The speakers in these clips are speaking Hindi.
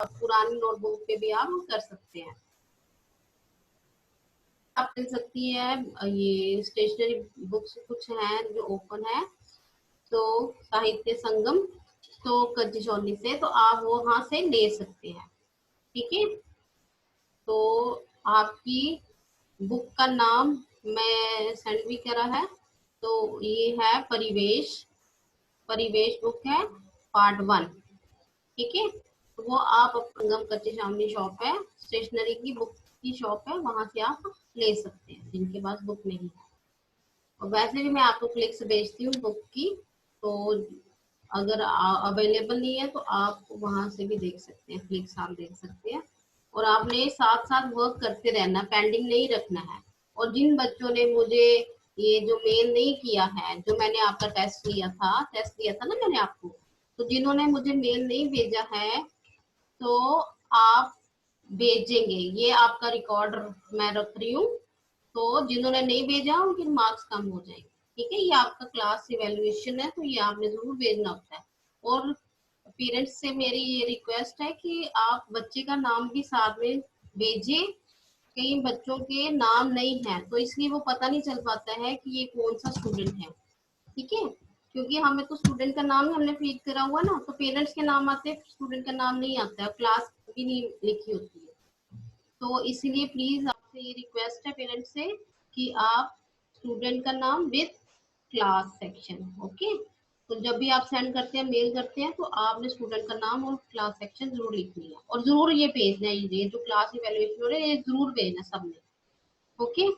पुरानी नोटबुक पे भी आप कर सकते हैं। आप मिल सकती है, ये स्टेशनरी बुक्स कुछ हैं जो ओपन है, तो साहित्य संगम तो कच्ची से, तो आप वो वहां से ले सकते हैं। ठीक है, तो आपकी बुक का नाम मैं सेंड भी करा है, तो ये है परिवेश, परिवेश बुक है पार्ट 1। ठीक है, तो वो आप संगम कच्चे सामने शॉप है, स्टेशनरी की बुक की शॉप है, वहां से आप ले सकते हैं जिनके पास बुक नहीं है। और वैसे भी मैं आपको क्लिक्स भेजती हूँ बुक की, तो अगर अवेलेबल नहीं है तो आप वहां से भी देख सकते हैं, क्लिक्स आप देख सकते हैं। और आपने साथ साथ वर्क करते रहना, पेंडिंग नहीं रखना है। और जिन बच्चों ने मुझे ये जो मेल नहीं किया है, जो मैंने आपका टेस्ट लिया था ना मैंने आपको, तो जिन्होंने मुझे मेल नहीं भेजा है तो आप भेजेंगे, ये आपका रिकॉर्ड मैं रख रही हूँ, तो जिन्होंने नहीं भेजा उनके मार्क्स कम हो जाएंगे। ठीक है, ये आपका क्लास इवेल्युएशन है, तो ये आपने जरूर भेजना होता है। और पेरेंट्स से मेरी ये रिक्वेस्ट है कि आप बच्चे का नाम भी साथ में भेजिए। कई बच्चों के नाम नहीं है, तो इसलिए वो पता नहीं चल पाता है कि ये कौन सा स्टूडेंट है। ठीक है, क्योंकि हमें तो स्टूडेंट का नाम हमने फीड करा हुआ ना, तो पेरेंट्स के नाम आते हैं, स्टूडेंट का नाम नहीं आता है, क्लास भी नहीं लिखी होती है। तो इसीलिए प्लीज आपसे ये रिक्वेस्ट है पेरेंट्स से कि आप स्टूडेंट का नाम विद क्लास सेक्शन, ओके। तो जब भी आप सेंड करते हैं, मेल करते हैं, तो आपने स्टूडेंट का नाम और क्लास सेक्शन जरूर लिखनी है, और जरूर ये भेजना है, ये जो क्लास इवेल्युएशन हो रहा है ये जरूर भेजना सबने, ओके।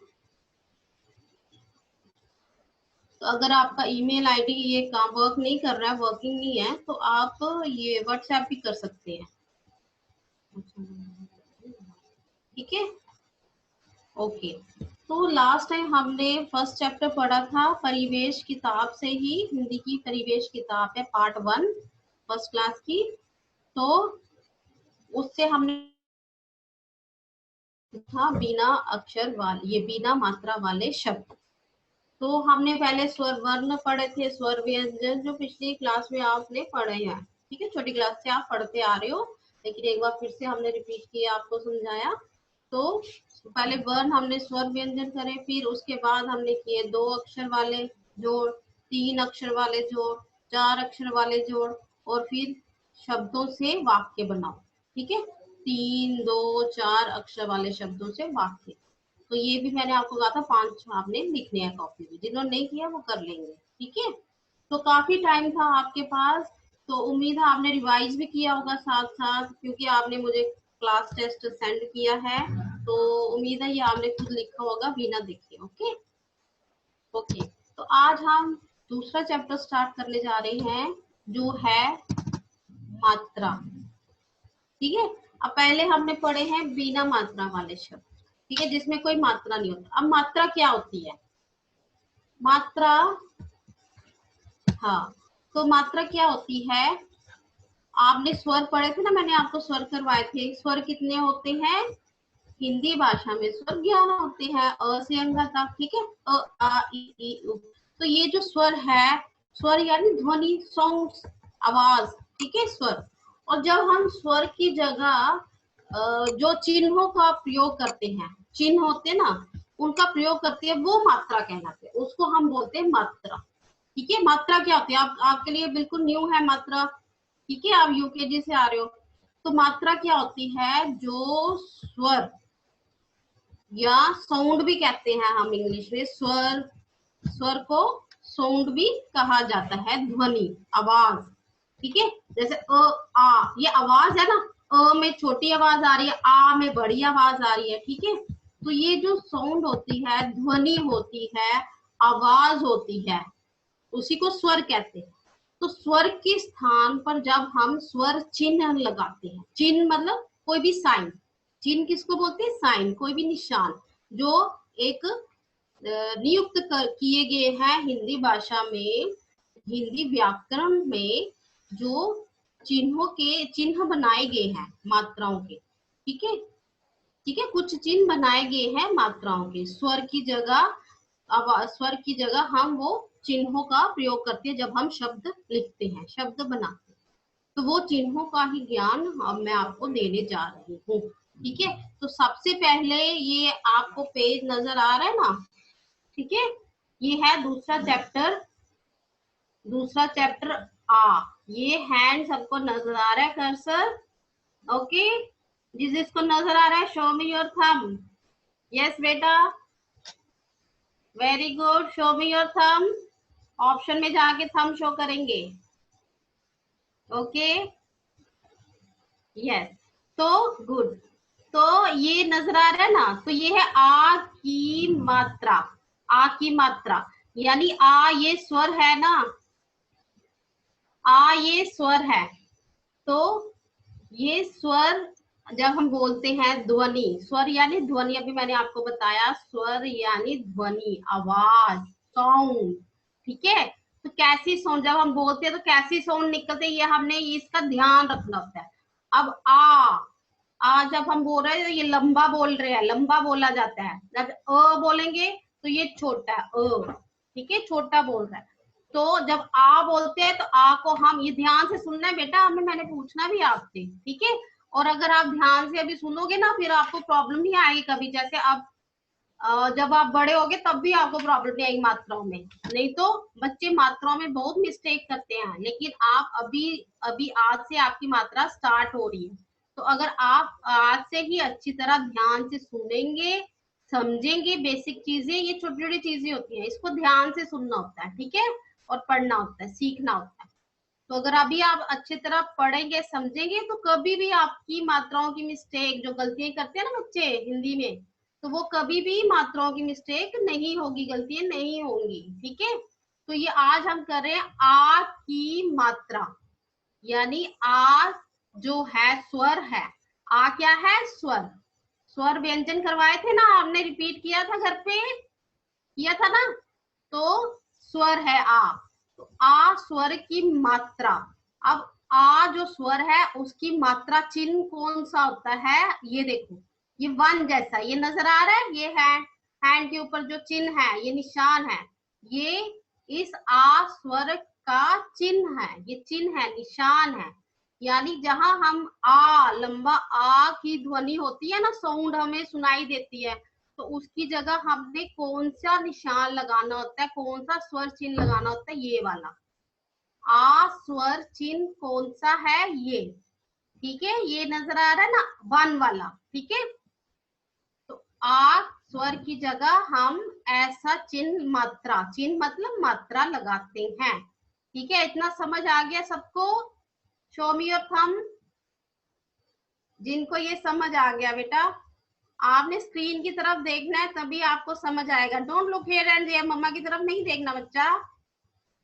तो अगर आपका ईमेल आईडी ये काम वर्क नहीं कर रहा है, वर्किंग नहीं है, तो आप ये व्हाट्सएप भी कर सकते हैं। ठीक है, ओके। तो लास्ट टाइम हमने फर्स्ट चैप्टर पढ़ा था परिवेश किताब से ही, हिंदी की परिवेश किताब है पार्ट 1 फर्स्ट क्लास की। तो उससे हमने था बिना अक्षर वाले, ये बिना मात्रा वाले शब्द। तो हमने पहले स्वर वर्ण पढ़े थे, स्वर व्यंजन, जो पिछली क्लास में आपने पढ़े हैं। ठीक है, छोटी क्लास से आप पढ़ते आ रहे हो, लेकिन एक बार फिर से हमने रिपीट किया, आपको समझाया। तो पहले वर्ण हमने स्वर व्यंजन करे, फिर उसके बाद हमने किए 2 अक्षर वाले जोड़, 3 अक्षर वाले जोड़, 4 अक्षर वाले जोड़, और फिर शब्दों से वाक्य बनाओ। ठीक है, 3, 2, 4 अक्षर वाले शब्दों से वाक्य। तो ये भी मैंने आपको कहा था 5 आपने लिखने हैं कॉपी में, जिन्होंने नहीं किया वो कर लेंगे। ठीक है, तो काफी टाइम था आपके पास, तो उम्मीद है आपने रिवाइज भी किया होगा साथ साथ, क्योंकि आपने मुझे क्लास टेस्ट सेंड किया है, तो उम्मीद है ये आपने खुद लिखा होगा बिना देखे। ओके ओके, तो आज हम दूसरा चैप्टर स्टार्ट करने जा रहे हैं, जो है मात्रा। ठीक है, अब पहले हमने पढ़े हैं बिना मात्रा वाले शब्द, ठीक है, जिसमें कोई मात्रा नहीं होता। अब मात्रा क्या होती है? मात्रा, हाँ, तो मात्रा क्या होती है? आपने स्वर पढ़े थे ना, मैंने आपको स्वर करवाए थे। स्वर कितने होते हैं? हिंदी भाषा में स्वर 11 होते हैं, अ से अंगा तक। ठीक है, अ आ इ उ। तो ये जो स्वर है, स्वर यानी ध्वनि, साउंड, आवाज। ठीक है, स्वर। और जब हम स्वर की जगह जो चिन्हों का प्रयोग करते हैं, चिन्ह होते ना, उनका प्रयोग करते हैं, वो मात्रा कहलाते हैं, उसको हम बोलते हैं मात्रा। ठीक है, मात्रा क्या होती है? आपके लिए बिल्कुल न्यू है मात्रा। ठीक है, आप यूकेजी से आ रहे हो, तो मात्रा क्या होती है? जो स्वर या साउंड भी कहते हैं हम इंग्लिश में, स्वर, स्वर को साउंड भी कहा जाता है, ध्वनि, आवाज। ठीक है, जैसे अ आ, ये आवाज है ना, अ में छोटी आवाज आ रही है, आ में बड़ी आवाज आ रही है। ठीक है, तो ये जो साउंड होती है, ध्वनि होती है, आवाज होती है, उसी को स्वर कहते हैं। तो स्वर के स्थान पर जब हम स्वर चिन्ह लगाते हैं, चिन्ह मतलब कोई भी साइन, चिन्ह किसको बोलते हैं? साइन, कोई भी निशान जो एक नियुक्त किए गए हैं हिंदी भाषा में, हिंदी व्याकरण में, जो चिन्हों के चिन्ह बनाए गए हैं मात्राओं के। ठीक है, ठीक है, कुछ चिन्ह बनाए गए हैं मात्राओं के, स्वर की जगह, अब स्वर की जगह हम वो चिन्हों का प्रयोग करते हैं जब हम शब्द लिखते हैं, शब्द बनाते हैं। तो वो चिन्हों का ही ज्ञान अब मैं आपको देने जा रही हूँ। ठीक है, तो सबसे पहले ये आपको पेज नजर आ रहा है ना, ठीक है, ये है दूसरा चैप्टर आ। ये हैंड सबको नजर आ रहा है, कर्सर, ओके। जिसको नजर आ रहा है show me your thumb. Yes बेटा, very good, show me your thumb. Option में जाके थंब शो करेंगे, ओके, यस, तो गुड। तो ये नजर आ रहा है ना, तो ये है आ की मात्रा, आ की मात्रा, यानी आ ये स्वर है ना, आ ये स्वर है। तो ये स्वर जब हम बोलते हैं ध्वनि, स्वर यानी ध्वनि, अभी मैंने आपको बताया स्वर यानी ध्वनि, आवाज, साउंड, ठीक है। तो कैसी साउंड जब हम बोलते हैं तो कैसी साउंड निकलते हैं, ये हमने इसका ध्यान रखना होता है। अब आ जब हम बोल रहे हैं तो ये लंबा बोल रहे हैं, लंबा बोला जाता है। जब अ बोलेंगे तो ये छोटा है, ठीक है, छोटा बोल रहा है। तो जब आ बोलते हैं तो आ को हम ये ध्यान से सुनना है बेटा, हमें मैंने पूछना भी आपसे, ठीक है। और अगर आप ध्यान से अभी सुनोगे ना, फिर आपको प्रॉब्लम नहीं आएगी कभी। जैसे अब जब आप बड़े होगे तब भी आपको प्रॉब्लम नहीं आएगी मात्राओं में। नहीं तो बच्चे मात्राओं में बहुत मिस्टेक करते हैं, लेकिन आप अभी अभी आज से आपकी मात्रा स्टार्ट हो रही है। तो अगर आप आज से ही अच्छी तरह ध्यान से सुनेंगे, समझेंगे बेसिक चीजें, ये छोटी छोटी चीजें होती हैं, इसको ध्यान से सुनना होता है, ठीक है, और पढ़ना होता है, सीखना होता है। तो अगर अभी आप अच्छी तरह पढ़ेंगे, समझेंगे, तो कभी भी आपकी मात्राओं की मिस्टेक, जो गलतियां करते हैं ना बच्चे हिंदी में, तो वो कभी भी मात्राओं की मिस्टेक नहीं होगी, गलतियां नहीं होंगी, ठीक है। तो ये आज हम कर रहे हैं आ की मात्रा, यानी आ जो है स्वर है। आ क्या है? स्वर। स्वर व्यंजन करवाए थे ना आपने, रिपीट किया था घर पे, किया था ना। तो स्वर है आ, तो आ स्वर की मात्रा। अब आ जो स्वर है उसकी मात्रा चिन्ह कौन सा होता है, ये देखो, ये वन जैसा ये नजर आ रहा है, ये है हैंड के ऊपर जो चिन्ह है, ये निशान है, ये इस आ स्वर का चिन्ह है, ये चिन्ह है, निशान है। यानी जहां हम आ, लंबा आ की ध्वनि होती है ना, साउंड हमें सुनाई देती है, तो उसकी जगह हमने कौन सा निशान लगाना होता है, कौन सा स्वर चिन्ह लगाना होता है, ये वाला आ स्वर चिन्ह कौन सा है, ये, ठीक है, ये नजर आ रहा है ना, वन वाला, ठीक है। तो आ स्वर की जगह हम ऐसा चिन्ह, मात्रा, चिन्ह मतलब मात्रा लगाते हैं, ठीक है। इतना समझ आ गया सबको? Show me your thumb. जिनको ये समझ आ गया बेटा, आपने स्क्रीन की तरफ देखना है, तभी आपको समझ आएगा। Don't look here and there, मम्मा की तरफ नहीं देखना बच्चा,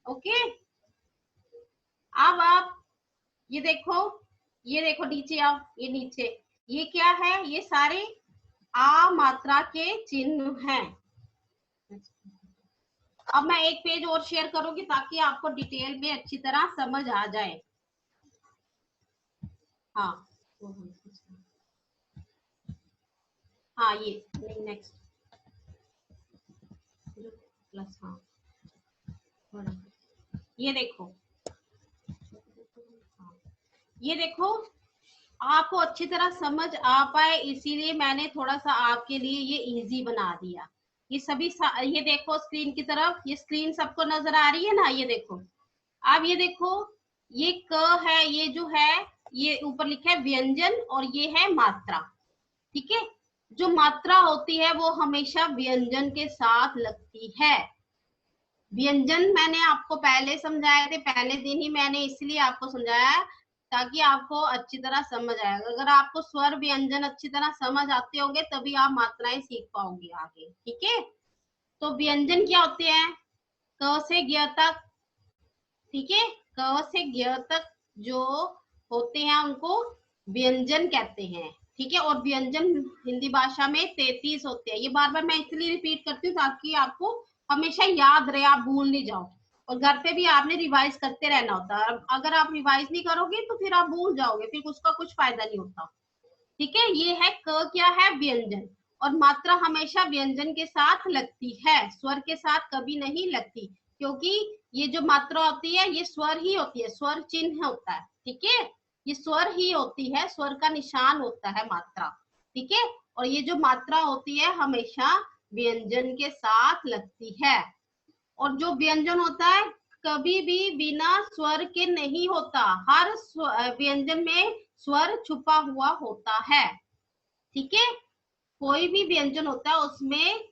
ओके। अब आप ये देखो, ये देखो नीचे आओ, ये नीचे, ये क्या है, ये सारे आ मात्रा के चिन्ह हैं। अब मैं एक पेज और शेयर करूंगी ताकि आपको डिटेल में अच्छी तरह समझ आ जाए। हाँ हाँ, ये नहीं, नेक्स्ट प्लस, हाँ, ये देखो, ये देखो, आपको अच्छी तरह समझ आ पाए इसीलिए मैंने थोड़ा सा आपके लिए ये इजी बना दिया। ये सभी ये देखो स्क्रीन की तरफ, ये स्क्रीन सबको नजर आ रही है ना, ये देखो, आप ये देखो, ये क है, ये जो है, ये ऊपर लिखा है व्यंजन, और ये है मात्रा, ठीक है। जो मात्रा होती है वो हमेशा व्यंजन के साथ लगती है। व्यंजन मैंने आपको पहले समझाए थे, पहले दिन ही मैंने इसलिए आपको समझाया ताकि आपको अच्छी तरह समझ आएगा। अगर आपको स्वर व्यंजन अच्छी तरह समझ आते होंगे तभी आप मात्राएं सीख पाओगे आगे, ठीक है। तो व्यंजन क्या होते हैं? क से ज्ञ तक, ठीक है, क से ज्ञ तक जो होते हैं उनको व्यंजन कहते हैं, ठीक है। और व्यंजन हिंदी भाषा में 33 होते हैं। ये बार बार मैं इसलिए रिपीट करती हूँ ताकि आपको हमेशा याद रहे, आप भूल नहीं जाओ। और घर पे भी आपने रिवाइज करते रहना होता है, अगर आप रिवाइज नहीं करोगे तो फिर आप भूल जाओगे, फिर उसका कुछ फायदा नहीं होता, ठीक है। ये है क, क्या है? व्यंजन। और मात्रा हमेशा व्यंजन के साथ लगती है, स्वर के साथ कभी नहीं लगती, क्योंकि ये जो मात्रा होती है ये स्वर ही होती है, स्वर चिन्ह होता है, ठीक है, ये स्वर ही होती है, स्वर का निशान होता है मात्रा, ठीक है। और ये जो मात्रा होती है हमेशा व्यंजन के साथ लगती है, और जो व्यंजन होता है कभी भी बिना स्वर के नहीं होता, हर व्यंजन में स्वर छुपा हुआ होता है, ठीक है। कोई भी व्यंजन होता है उसमें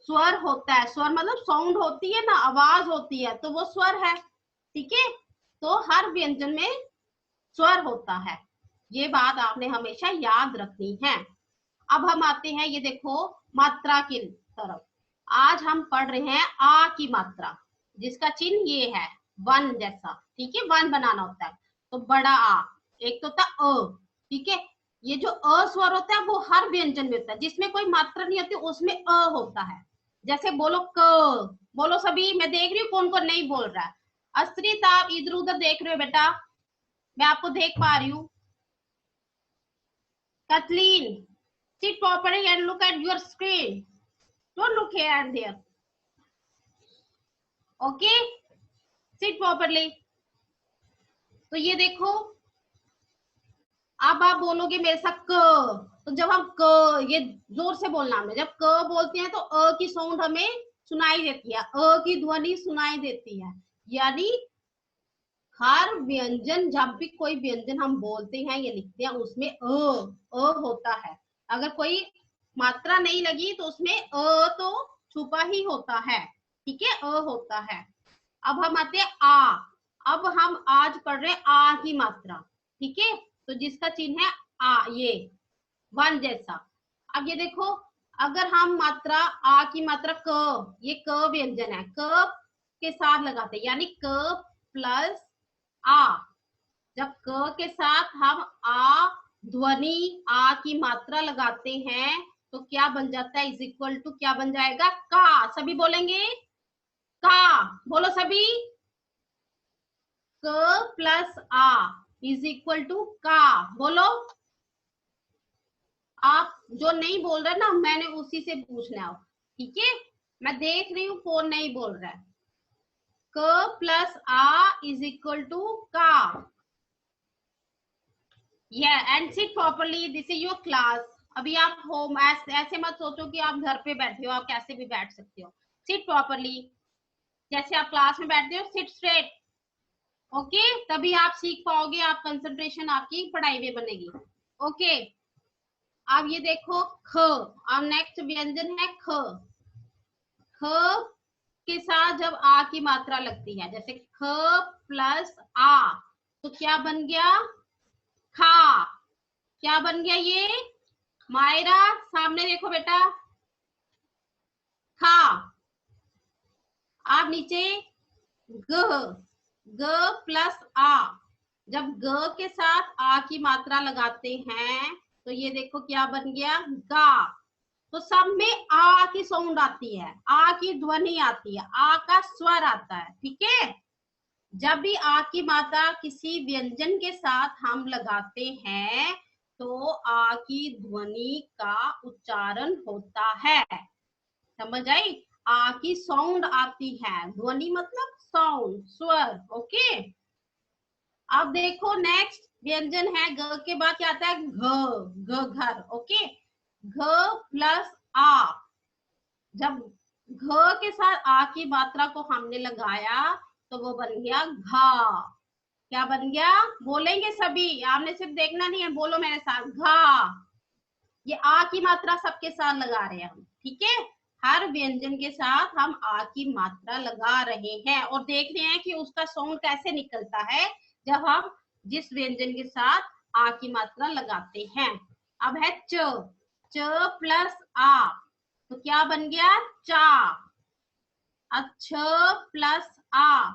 स्वर होता है, स्वर मतलब साउंड होती है ना, आवाज होती है, तो वो स्वर है, ठीक है। तो हर व्यंजन में स्वर होता है, ये बात आपने हमेशा याद रखनी है। अब हम आते हैं, ये देखो मात्रा की तरफ। आज हम पढ़ रहे हैं आ की मात्रा, जिसका चिन्ह ये है वन जैसा, ठीक है, वन बनाना होता है। तो बड़ा आ, एक तो था अ, ठीक है। ये जो अ स्वर होता है वो हर व्यंजन में होता है, जिसमें कोई मात्रा नहीं होती उसमें अ होता है। जैसे बोलो क, बोलो सभी, मैं देख रही हूँ कौन कौन नहीं बोल रहा है। अस्त्रित आप इधर उधर देख रहे हो बेटा, मैं आपको देख पा रही हूँ। Kathleen, sit properly and look at your screen. Don't look here and there. Okay? Sit properly. तो ये देखो, अब आप बोलोगे मेरे साथ क, तो जब हम क, ये जोर से बोलना हमें, जब क बोलते हैं तो अ की साउंड हमें सुनाई देती है, अ की ध्वनि सुनाई देती है। यानी हर व्यंजन, जब भी कोई व्यंजन हम बोलते हैं या लिखते हैं उसमें अ होता है। अगर कोई मात्रा नहीं लगी तो उसमें अ तो छुपा ही होता है, ठीक है, अ होता है। अब हम आते हैं आ। अब हम आज पढ़ रहे हैं आ की मात्रा, ठीक है, तो जिसका चिन्ह है आ, ये वन जैसा। अब ये देखो, अगर हम मात्रा आ की मात्रा क, ये क व्यंजन है, क के साथ लगाते हैं, यानी क प्लस आ। जब क के साथ हम आ ध्वनि आ की मात्रा लगाते हैं तो क्या बन जाता है, इज इक्वल टू क्या बन जाएगा, का। सभी बोलेंगे का, बोलो सभी, क प्लस आ इज इक्वल टू का, बोलो। आप जो नहीं बोल रहे ना, मैंने उसी से पूछना है, ठीक है। मैं देख रही हूँ कौन नहीं बोल रहा है। क प्लस आ इज इक्वल टू का। Yeah, and sit properly. This is your class. अभी आप होम, ऐसे मत सोचो कि आप घर पे बैठे हो, आप कैसे भी बैठ सकते हो। Sit properly. जैसे आप क्लास में बैठते हो, sit straight. ओके, तभी आप सीख पाओगे, आप कंसंट्रेशन आपकी पढ़ाई में बनेगी। ओके, अब ये देखो ख। अब नेक्स्ट व्यंजन है ख। ख के साथ जब आ की मात्रा लगती है, जैसे ख प्लस आ, तो क्या बन गया, खा। क्या बन गया ये, मायरा सामने देखो बेटा, खा। आप नीचे ग, ग प्लस आ, जब ग के साथ आ की मात्रा लगाते हैं तो ये देखो क्या बन गया, गा। तो सब में आ की साउंड आती है, आ की ध्वनि आती है, आ का स्वर आता है, ठीक है। जब भी आ की मात्रा किसी व्यंजन के साथ हम लगाते हैं तो आ की ध्वनि का उच्चारण होता है, समझ आई। आ की साउंड आती है, ध्वनि मतलब साउंड, स्वर, ओके। अब देखो नेक्स्ट व्यंजन है ग के बाद क्या आता है, घ, घर, ओके। घ प्लस आ, जब घ के साथ आ की मात्रा को हमने लगाया तो वो बन गया घा। क्या बन गया, बोलेंगे सभी, आपने सिर्फ देखना नहीं है, बोलो मेरे साथ, घा। ये आ की मात्रा सबके साथ लगा रहे हैं हम, ठीक है। हर व्यंजन के साथ हम आ की मात्रा लगा रहे हैं और देख रहे हैं कि उसका साउंड कैसे निकलता है जब हम जिस व्यंजन के साथ आ की मात्रा लगाते हैं। अब है च, च प्लस आ, तो क्या बन गया, चा। अब छ प्लस आ,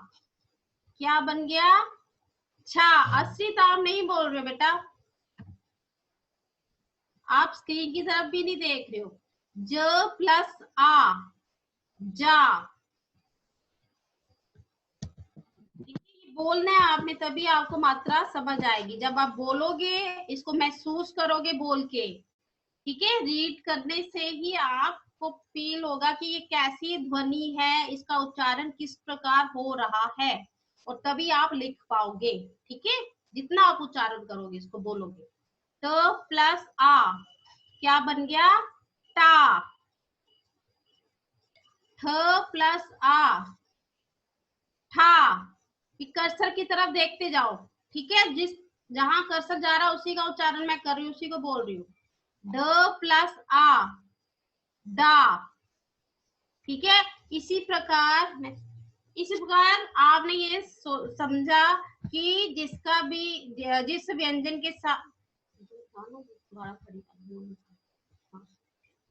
क्या बन गया, छा। अस्सी तो आप नहीं बोल रहे बेटा, आप स्क्रीन की तरफ भी नहीं देख रहे हो। ज प्लस आ, जा। बोलना है आपने, तभी आपको मात्रा समझ आएगी, जब आप बोलोगे, इसको महसूस करोगे बोल के, ठीक है। रीड करने से ही आपको फील होगा कि ये कैसी ध्वनि है, इसका उच्चारण किस प्रकार हो रहा है। और तभी आप लिख पाओगे। ठीक है, जितना आप उच्चारण करोगे इसको बोलोगे। तो प्लस आ क्या बन गया, टा। थ प्लस आ, ठा। कर्सर की तरफ देखते जाओ। ठीक है, जिस जहां कर्सर जा रहा है उसी का उच्चारण मैं कर रही हूँ, उसी को बोल रही हूँ। ड प्लस आ, डा। ठीक है, इसी प्रकार आपने ये समझा कि जिसका भी जिस व्यंजन के साथ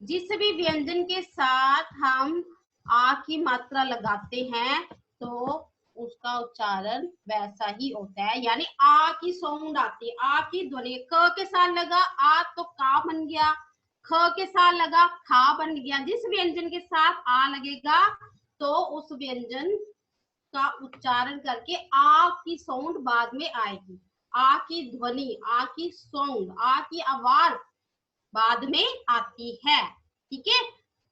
जिस भी व्यंजन के साथ हम आ की मात्रा लगाते हैं तो उसका उच्चारण वैसा ही होता है, यानी आ की साउंड आती है, आ की ध्वनि। क के साथ लगा आ तो का बन गया, ख के साथ लगा खा बन गया। जिस व्यंजन के साथ आ लगेगा तो उस व्यंजन का उच्चारण करके आ की साउंड बाद में आएगी। आ की ध्वनि, आ की साउंड, आ की आवाज बाद में आती है। ठीक है,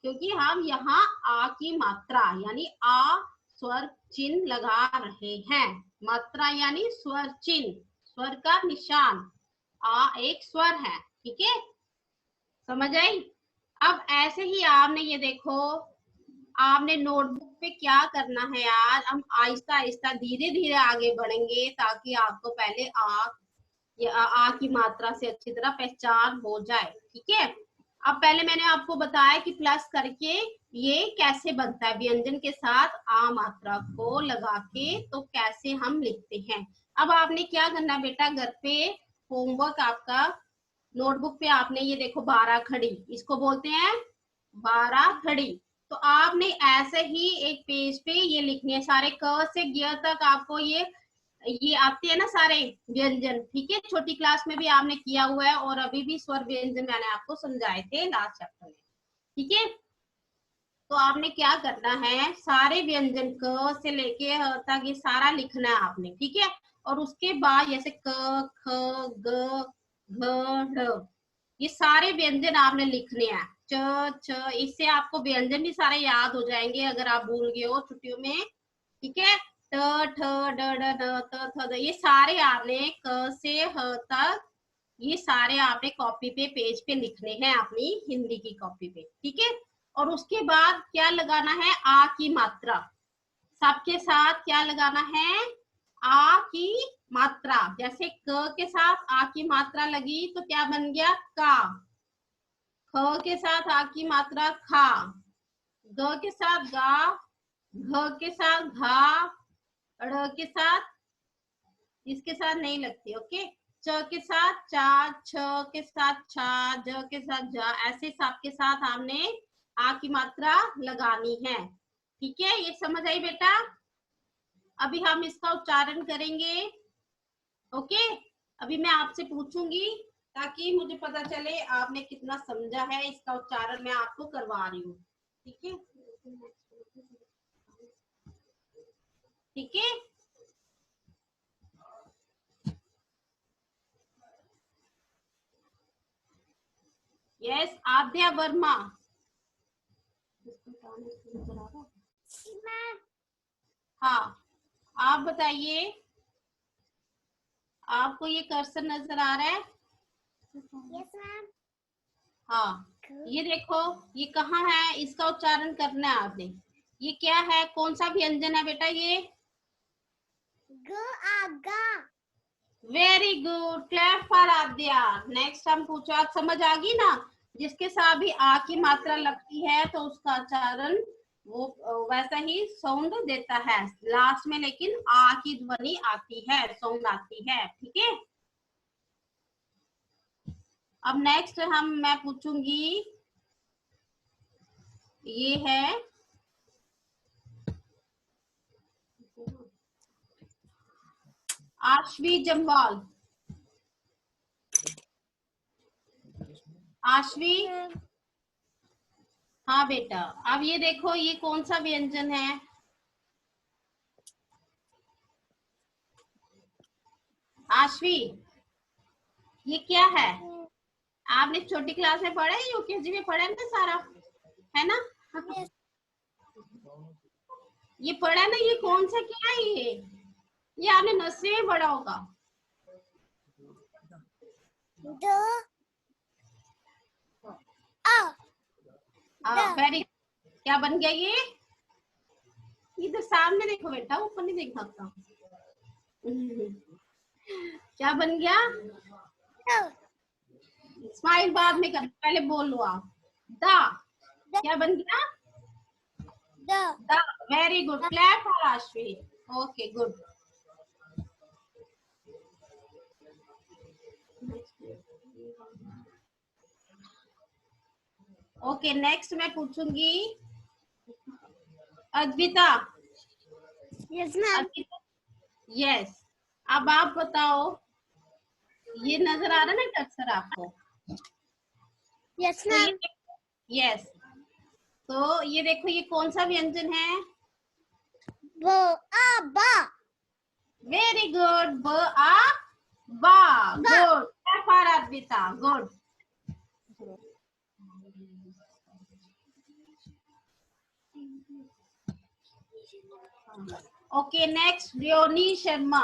क्योंकि हम यहाँ आ की मात्रा यानी आ स्वर चिन्ह लगा रहे हैं। मात्रा यानी स्वर चिन्ह, स्वर का निशान। आ एक स्वर है। ठीक है, समझ आई। अब ऐसे ही आपने ये देखो, आपने नोटबुक पे क्या करना है यार, हम आहिस्ता आहिस्ता धीरे धीरे आगे बढ़ेंगे ताकि आपको पहले आ की मात्रा से अच्छी तरह पहचान हो जाए। ठीक है, अब पहले मैंने आपको बताया कि प्लस करके ये कैसे बनता है, व्यंजन के साथ आ मात्रा को लगा के तो कैसे हम लिखते हैं। अब आपने क्या करना बेटा, घर पे होमवर्क आपका नोटबुक पे आपने ये देखो 12 खड़ी, इसको बोलते हैं 12 खड़ी। तो आपने ऐसे ही एक पेज पे ये लिखनी है, सारे क से ग तक आपको ये आते हैं ना सारे व्यंजन। ठीक है, छोटी क्लास में भी आपने किया हुआ है और अभी भी स्वर व्यंजन मैंने आपको समझाए थे लास्ट चैप्टर में। ठीक है, तो आपने क्या करना है, सारे व्यंजन क से लेके ह तक ये सारा लिखना है आपने। ठीक है, और उसके बाद जैसे क ख ग घ ढ ये सारे व्यंजन आपने लिखने हैं। च छ, इससे आपको व्यंजन भी सारे याद हो जाएंगे अगर आप भूल गए हो छुट्टियों में। ठीक है, ट ठ ड ड ड त थ द ये सारे आपने क से ह तक ये सारे आपने कॉपी पे पेज पे लिखने हैं अपनी हिंदी की कॉपी पे। ठीक है, और उसके बाद क्या लगाना है, आ की मात्रा। सबके साथ क्या लगाना है, आ की मात्रा। जैसे क के साथ आ की मात्रा लगी तो क्या बन गया, का। ख के साथ आ की मात्रा, खा। ग के साथ गा, घ के साथ घा, ड़ के साथ, इसके साथ नहीं लगती। ओके, च के साथ चा, छ के साथ छा, ज के साथ जा, ऐसे सबके साथ हमने आ की मात्रा लगानी है। ठीक है, ये समझ आई बेटा। अभी हम इसका उच्चारण करेंगे। ओके, अभी मैं आपसे पूछूंगी ताकि मुझे पता चले आपने कितना समझा है। इसका उच्चारण मैं आपको करवा रही हूँ। ठीक है, ठीक है। यस, आद्या वर्मा। हाँ, आप बताइए, आपको ये कर्सर नजर आ रहा है? Yes ma'am. हाँ, ये देखो, ये कहाँ है, इसका उच्चारण करना है आपने। ये क्या है, कौन सा व्यंजन है बेटा ये? ग आ गा। Very good, clap for Aadya. Next हम पूछो, आप समझ आ गई ना, जिसके साथ भी आ की मात्रा लगती है तो उसका उच्चारण वो वैसा ही साउंड देता है लास्ट में, लेकिन आ की ध्वनि आती है, साउंड आती है। ठीक है, अब नेक्स्ट मैं पूछूंगी, ये है आश्वी जम्वाल। आश्वी, हाँ बेटा, अब ये देखो, ये कौन सा व्यंजन है? आश्वी, ये क्या है? आपने छोटी क्लास में पढ़ा है, यूकेजी में पढ़ा है ना सारा, है ना? ये पढ़ा ना, ये कौन सा क्या है ये? ये आपने न से पढ़ा होगा। द वेरी, क्या बन गया ये? इधर सामने देखो बेटा, ऊपर नहीं देख सकता। क्या बन गया? स्माइल बाद में कर, पहले बोलो आप। दा, क्या बन गया? दा, very good, clap for Aashvi. Okay good. Okay next मैं पूछूंगी अद्विता। Yes ma'am. यस, अब आप बताओ, ये नजर आ रहा है ना अक्सर आपको? यस तो ये, मैम। यस, तो ये देखो, ये कौन सा व्यंजन है? वो आ बा। वेरी गुड, ब आ बा। Good, for Advita, good. Okay next Riyoni Sharma.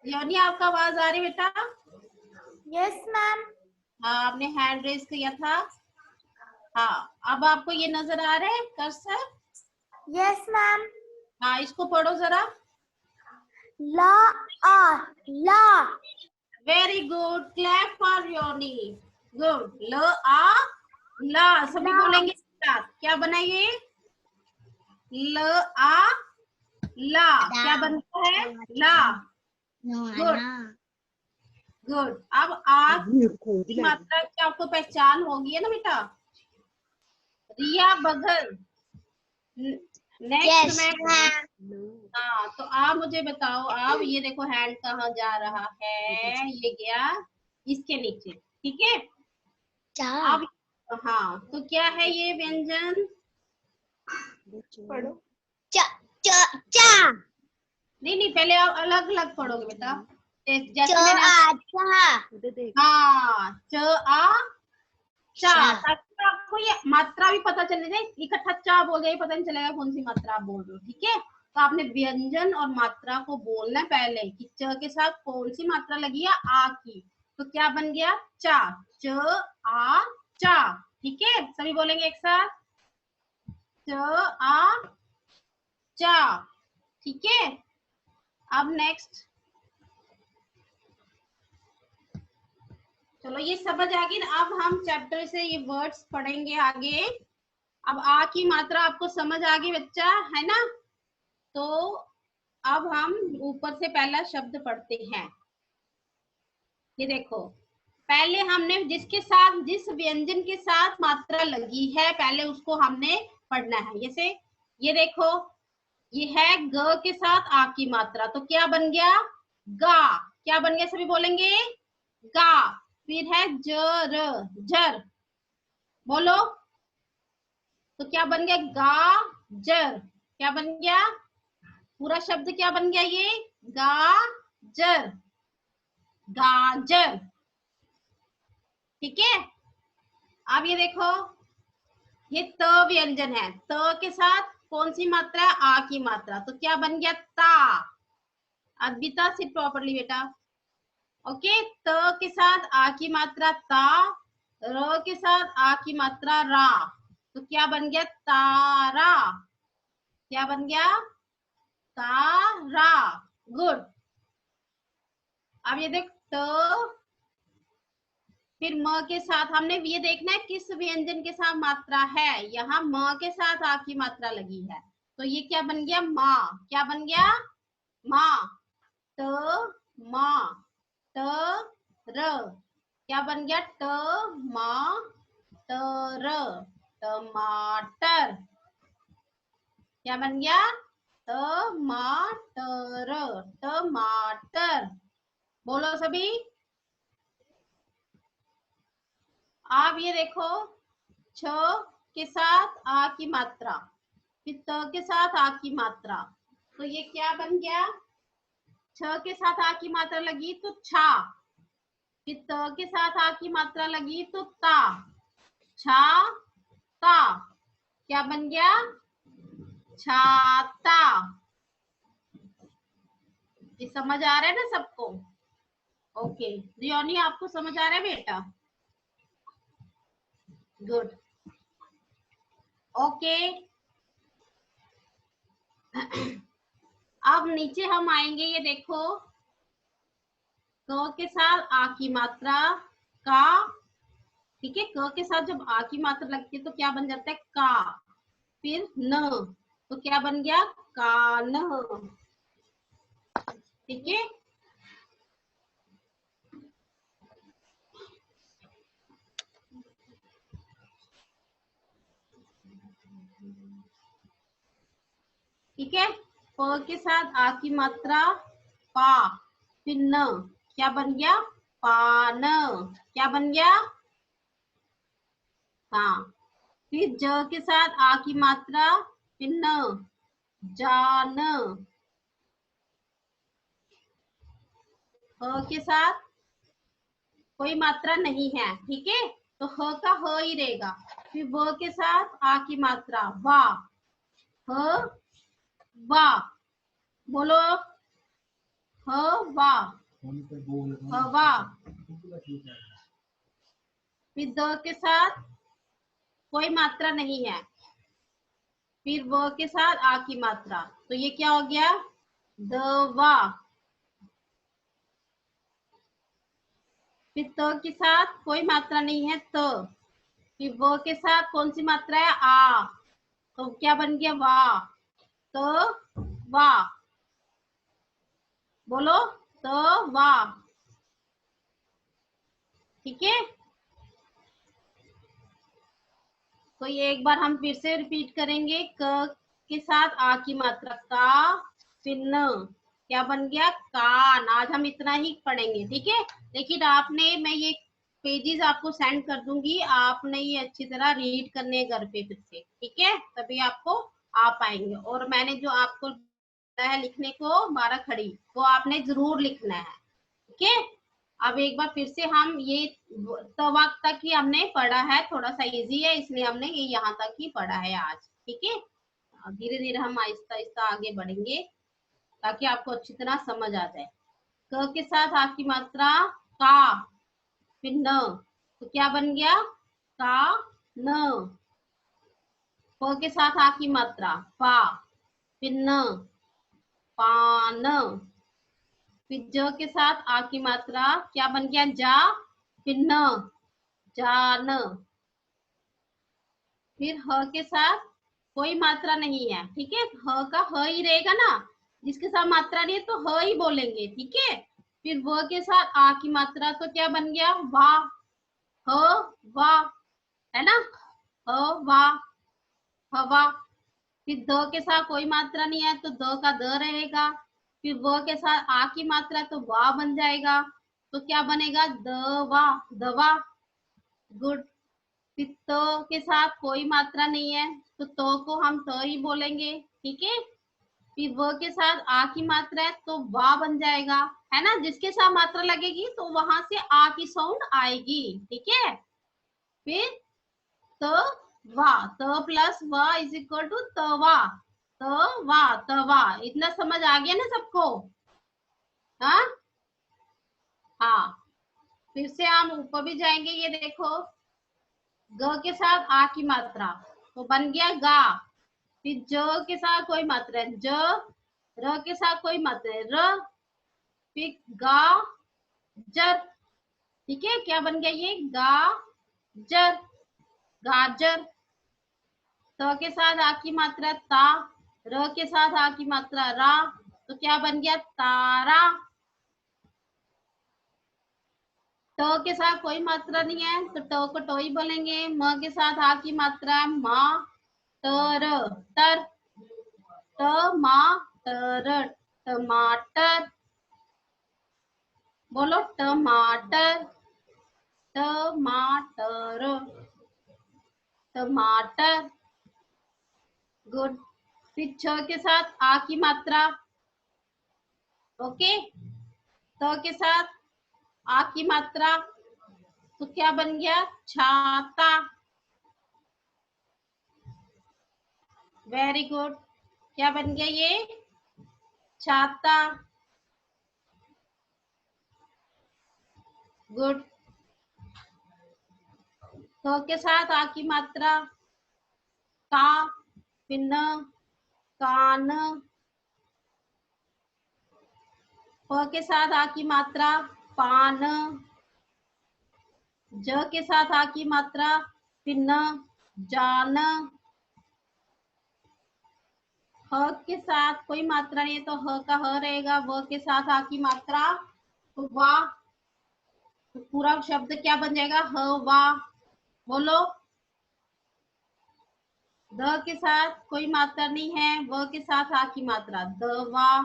Riyoni, आपका आवाज आ रही बेटा? Yes ma'am. हाँ, आपने हैंड रेज किया था। हाँ, अब आपको ये नजर आ रहा है कर्सर? Yes ma'am. हाँ, इसको पढ़ो जरा। ला आ ला। वेरी गुड, क्लैप फॉर योनी। गुड, ल आ ला, सभी बोलेंगे साथ। क्या बना ये? ल आ ला, क्या बनता है? ला। Good good. अब आ की मात्रा की आपको पहचान होगी है ना बेटा? रिया बघल। नेक्स्ट में, हाँ, तो आप मुझे बताओ, आप ये देखो हैंड कहाँ जा रहा है, ये गया इसके नीचे, ठीक है? अब हाँ, तो क्या है ये व्यंजन? पढ़ो। चा चा चा। नहीं नहीं, पहले आप अलग अलग पढ़ोगे बेटा। जैसे चा मैंने, आ चा। हाँ, च आ चा, ताकि आपको ये मात्रा भी पता चले जाए। इकट्ठा चा बोल जाए, पता नहीं चलेगा कौन सी मात्रा आप बोल रहे हो, ठीक है? तो आपने व्यंजन और मात्रा को बोलना पहले कि च के साथ कौन सी मात्रा लगी है, आ की। तो क्या बन गया? चा, च आ चा, ठीक है? सभी बोलेंगे एक साथ, च आ चा, ठीक है? अब नेक्स्ट, चलो ये समझ आ गई ना। अब हम चैप्टर से ये वर्ड्स पढ़ेंगे आगे। अब आ की मात्रा आपको समझ आ गई बच्चा, है ना? तो अब हम ऊपर से पहला शब्द पढ़ते हैं। ये देखो, पहले हमने जिसके साथ, जिस व्यंजन के साथ मात्रा लगी है, पहले उसको हमने पढ़ना है। जैसे ये देखो, ये है ग के साथ आ की मात्रा, तो क्या बन गया? गा। क्या बन गया? सभी बोलेंगे गा। फिर है जर, जर, बोलो। तो क्या बन गया? गा जर। क्या बन गया? पूरा शब्द क्या बन गया ये? गाजर, गाजर, ठीक है? अब ये देखो, ये त व्यंजन है, त के साथ कौन सी मात्रा है? आ की मात्रा, तो क्या बन गया? ता। अद्विता सिट प्रॉपरली बेटा। ओके, त के साथ आ की मात्रा ता, र के साथ आ की मात्रा रा, तो क्या बन गया? तारा। क्या बन गया? तारा। गुड। अब ये देख, त, फिर म के साथ हमने ये देखना है किस व्यंजन के साथ मात्रा है। यहाँ म के साथ आ की मात्रा लगी है, तो ये क्या बन गया? माँ। क्या बन गया? माँ। त माँ, त र, क्या बन गया? ट माँ त र, टमाटर। क्या बन गया? टमाटर, टमाटर, बोलो सभी। आप ये देखो, छ के साथ आ की मात्रा, फिर त के साथ आ की मात्रा, तो ये क्या बन गया? छ के साथ आ की मात्रा लगी तो छा, फिर त के साथ आ की मात्रा लगी तो ता, छा ता, क्या बन गया? छाता। ये समझ आ रहा है ना सबको? ओके, रियोनी आपको समझ आ रहा है बेटा? गुड। ओके, अब नीचे हम आएंगे, ये देखो, क के साथ आ की मात्रा का, ठीक है, क के साथ जब आ की मात्रा लगती है तो क्या बन जाता है? का। फिर न, तो क्या बन गया? कान। ठीक है, ठीक है, प के साथ आ की मात्रा पा, फिर न, क्या बन गया? पान। क्या बन गया? हाँ। फिर ज के साथ आ की मात्रा, फिर न, जान। ह के साथ कोई मात्रा नहीं है, ठीक है, तो ह का ह ही रहेगा। फिर व के साथ आ की मात्रा वा, ह वा, बोलो, ह वा, हवा। फिर द के साथ कोई मात्रा नहीं है, फिर व के साथ आ की मात्रा, तो ये क्या हो गया? दवा। फिर त के साथ कोई मात्रा नहीं है, त, फिर व के साथ कौन सी मात्रा है? आ, तो क्या बन गया? वा। त वा, बोलो, त वा। ठीक है, तो ये एक बार हम फिर से रिपीट करेंगे। क के साथ आ की मात्रा का, फिर न, क्या बन गया? कान। आज हम इतना ही पढ़ेंगे, ठीक है, लेकिन आपने, मैं ये पेजेस आपको सेंड कर दूंगी, आपने ये अच्छी तरह रीड करने घर पे फिर से, ठीक है, तभी आपको आ पाएंगे। और मैंने जो आपको बताया है लिखने को 12 खड़ी, वो आपने जरूर लिखना है, ठीक है। अब एक बार फिर से हम ये तवाक तक ही हमने पढ़ा है, थोड़ा सा इजी है इसलिए हमने ये यहाँ तक ही पढ़ा है आज, ठीक है। धीरे धीरे हम आहिस्ता आहिस्ता आगे बढ़ेंगे ताकि आपको अच्छी तरह समझ आ जाए। क के साथ आपकी मात्रा का, फिर न, तो क्या बन गया? का न। प के साथ आपकी मात्रा पा, फिर न, पान। फिर ज के साथ आ की मात्रा क्या बन गया? जा, फिर न, जान। फिर ह के साथ कोई मात्रा नहीं है, ठीक है, ह का ह ही रहेगा ना, जिसके साथ मात्रा नहीं है तो ह ही बोलेंगे, ठीक है। फिर व के साथ आ की मात्रा, तो क्या बन गया? वाह, ह वाह, है ना, ह वाह, हवा। फिर द के साथ कोई मात्रा नहीं है तो द का द रहेगा। फिर व के साथ आ की मात्रा तो वाह बन जाएगा, तो क्या बनेगा? दवा, दवा। गुड। फिर तो के साथ कोई मात्रा नहीं है तो को हम तो ही बोलेंगे, ठीक है। फिर व के साथ आ की मात्रा है तो वाह बन जाएगा, है ना, जिसके साथ मात्रा लगेगी तो वहां से आ की साउंड आएगी, ठीक है। फिर तो वाह, तो प्लस वाह इज इक्वल टू तवा, तो वाह, तवा। इतना समझ आ गया ना सबको? हाँ, हाँ। फिर से हम ऊपर भी जाएंगे, ये देखो, ग के साथ आ की मात्रा तो बन गया गा। फिर ज के साथ कोई मात्रा है ज, र के साथ कोई मात्रा है र, फिर गा जर, ठीक है, क्या बन गया? ये गा जर, गाजर। त के साथ आ की मात्रा ता, र के साथ आ की मात्रा रा, तो क्या बन गया? तारा। ट के साथ कोई मात्रा नहीं है तो ट को टो ही बोलेंगे। म के साथ आ की मात्रा मा, तर, तर, ट मा तर, टमाटर। बोलो, टमाटर, टमाटर, टमाटर। गुड। फिर छ के साथ आ की मात्रा, ओके, त के साथ आ की मात्रा, तो क्या बन गया? छाता। वेरी गुड, क्या बन गया? ये छाता। गुड। क के साथ आ की मात्रा का, पिन, कान। प के साथ आ की मात्रा पान। ज के साथ आ की मात्रा पिन, जान। ह के साथ कोई मात्रा नहीं है तो ह का ह रहेगा। व के साथ आ की मात्रा तो वाह, तो पूरा शब्द क्या बन जाएगा? ह वाह। बोलो। द के साथ कोई मात्रा नहीं है, व के साथ आ की मात्रा द वाह।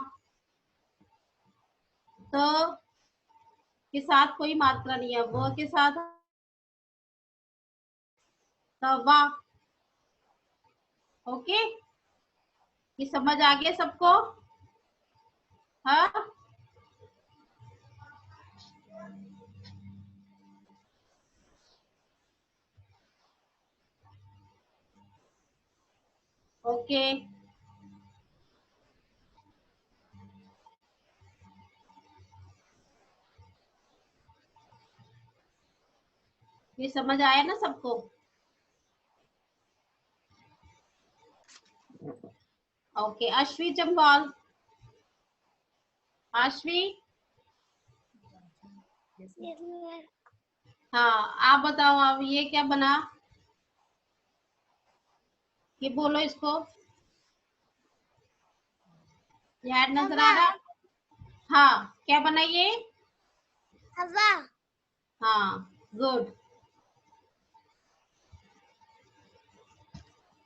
त के साथ कोई मात्रा नहीं है, व के साथ तवा। ओके, ये समझ आ गया सबको? हाँ, ओके। ये समझ आया ना सबको? ओके, अश्वी जम्वाल। अश्वी, हाँ आप बताओ, अब ये क्या बना? ये बोलो इसको। यार नजर आ रहा? हाँ, क्या बना ये? हवा। हाँ, good,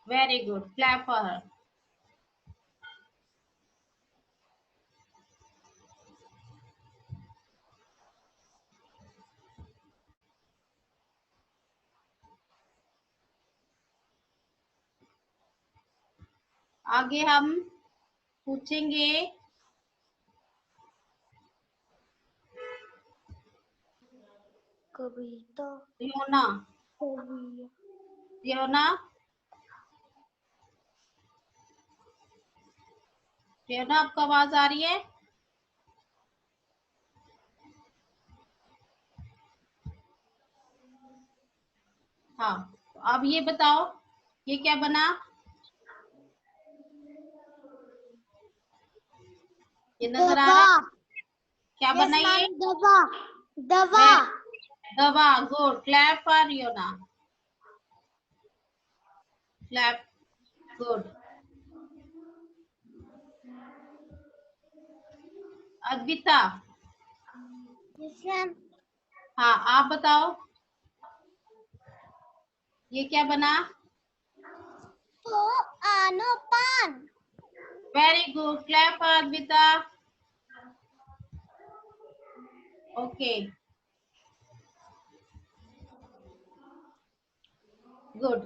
very good, clap for her. आगे हम पूछेंगे कविता। रियोना। रियोना, रियोना आपको आवाज आ रही है? हाँ, तो अब ये बताओ, ये क्या बना? ये नजर आ रहा है? क्या बना ये? दवा। दवा। दवा, good, clap for Riyona, clap, good. Advita, हाँ आप बताओ, ये क्या बना? तो आनो पान। Very good, clap for Advita. Okay, good.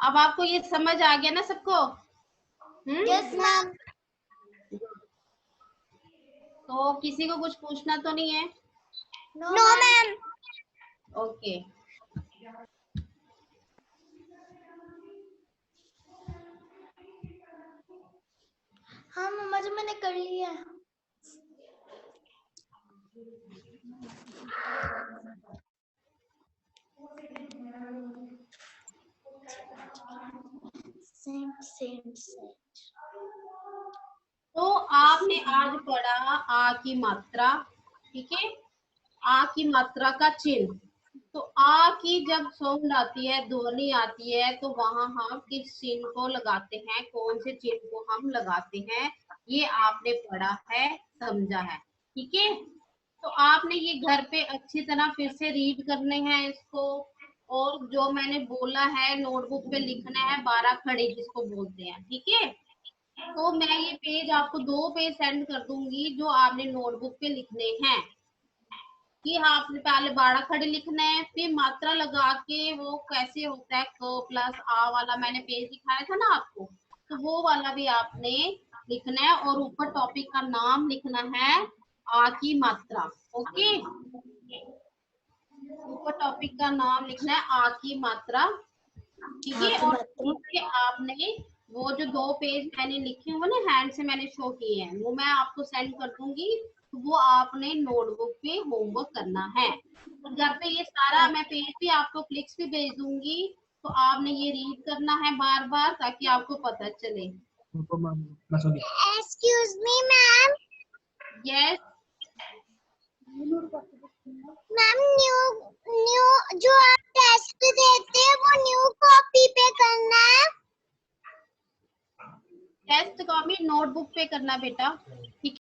अब आपको ये समझ आ गया ना सबको? Yes ma'am. तो किसी को कुछ पूछना तो नहीं है? No ma'am. ओके, हाँ मम्मा जी मैंने कर लिया। Same same same. तो आपने आज पढ़ा आ की मात्रा, ठीक है? आ की मात्रा का चिन्ह। तो आ की जब साउंड आती है, ध्वनि आती है, तो वहां हम किस चिन्ह को लगाते हैं, कौन से चिन्ह को हम लगाते हैं, ये आपने पढ़ा है, समझा है, ठीक है? तो आपने ये घर पे अच्छी तरह फिर से रीड करने हैं इसको, और जो मैंने बोला है नोटबुक पे लिखना है, 12 खड़े जिसको बोलते हैं, ठीक है? तो मैं ये पेज आपको 2 पेज सेंड कर दूंगी जो आपने नोटबुक पे लिखने हैं, कि हाँ आपने पहले 12 खड़े लिखना है, फिर मात्रा लगा के वो कैसे होता है, क प्लस आ वाला मैंने पेज दिखाया था ना आपको, तो वो वाला भी आपने लिखना है, और ऊपर टॉपिक का नाम लिखना है, आ की मात्रा। ओके, ऊपर टॉपिक का नाम लिखना है आ की मात्रा, ठीक है? और नीचे आपने वो जो 2 पेज मैंने लिखे हुए ना, हैंड से मैंने शो किए हैं, वो मैं आपको सेंड कर दूंगी, तो वो आपने नोटबुक पे होमवर्क करना है। घर पे ये सारा मैं पेज भी आपको क्लिक्स भी भेज दूंगी, तो आपने ये रीड करना है बार बार ताकि आपको पता चले। Excuse me ma'am. Yes ma'am new new जो आप टेस्ट देते हैं वो न्यू कॉपी पे करना है। टेस्ट कॉपी नोटबुक पे करना बेटा, ठीक